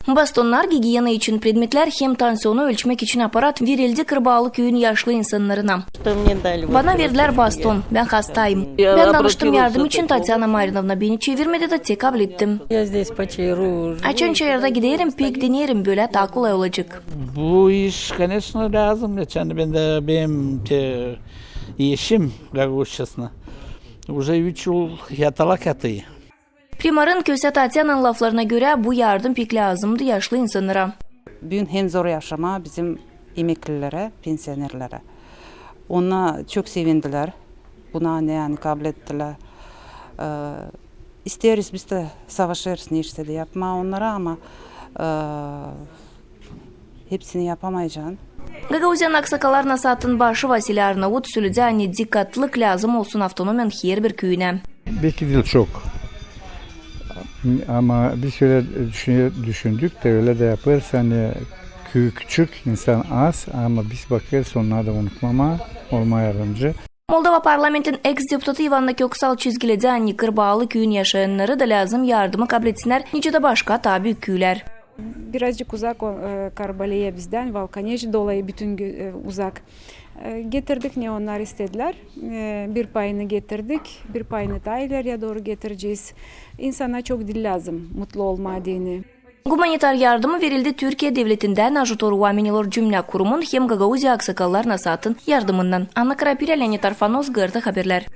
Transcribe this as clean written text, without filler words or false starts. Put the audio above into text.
Bastonlar, gigiyena için predmetler hem tansiyonu ölçmek için aparat verildi Kırbağalı köyün yaşlı insanlarına. Bana verdiler baston. Ben hastayım. Ben danıştım yardım için. Tatyana Marinovna beni çevirmedi de tekabül ettim. Açan çayırda giderim, pek denerim, böyle daha kolay olacak. Bu iş, конечно, lazım. Yani ben de benim eşim Gaguşçasına. Уже 3 yıl yatalak yatıyor. Primarın Köse Tatyana'nın laflarına göre bu yardım pek lazımdı yaşlı insanlara. Bugün hem zor yaşama bizim emeklilere, pensionerlere. Ona çok sevindiler. Buna ne yani kabul ettiler. İsteriz biz de savaşırız ne işte de yapma onlara ama hepsini yapamayacağım. Gagauzyan aksakallarına satın başı Vasily Arnavut söyledi anne dikkatlilik lazım olsun avtonomen her bir köyüne. Belki değil çok. Ama bir süre düşündük de öyle de yaparız. Hani köy küçük, insan az ama biz bakarız onları da unutmama, olma yardımcı. Moldova parlamentin ex-deputatı Ivanna Köksal çizgiledi anne Kırbağalı köyün yaşayanları da lazım yardımı kabul etsinler. Nice de başka tabi köyler. Birazcık uzak Karbaliye bizden, Valkanej dolayı bütün uzak. Getirdik ne onlar istediler. Bir payını getirdik, bir payını da ileriye doğru getireceğiz. İnsana çok dil lazım, mutlu olmadığını. Gumanitar yardımı verildi Türkiye Devleti'nden Ajutor Uamenilor Cümle Kurumun hem Gagauzya aksakallarına satın yardımından. Anna Karapirya, Leonid Arfanos, Gırtı Haberler.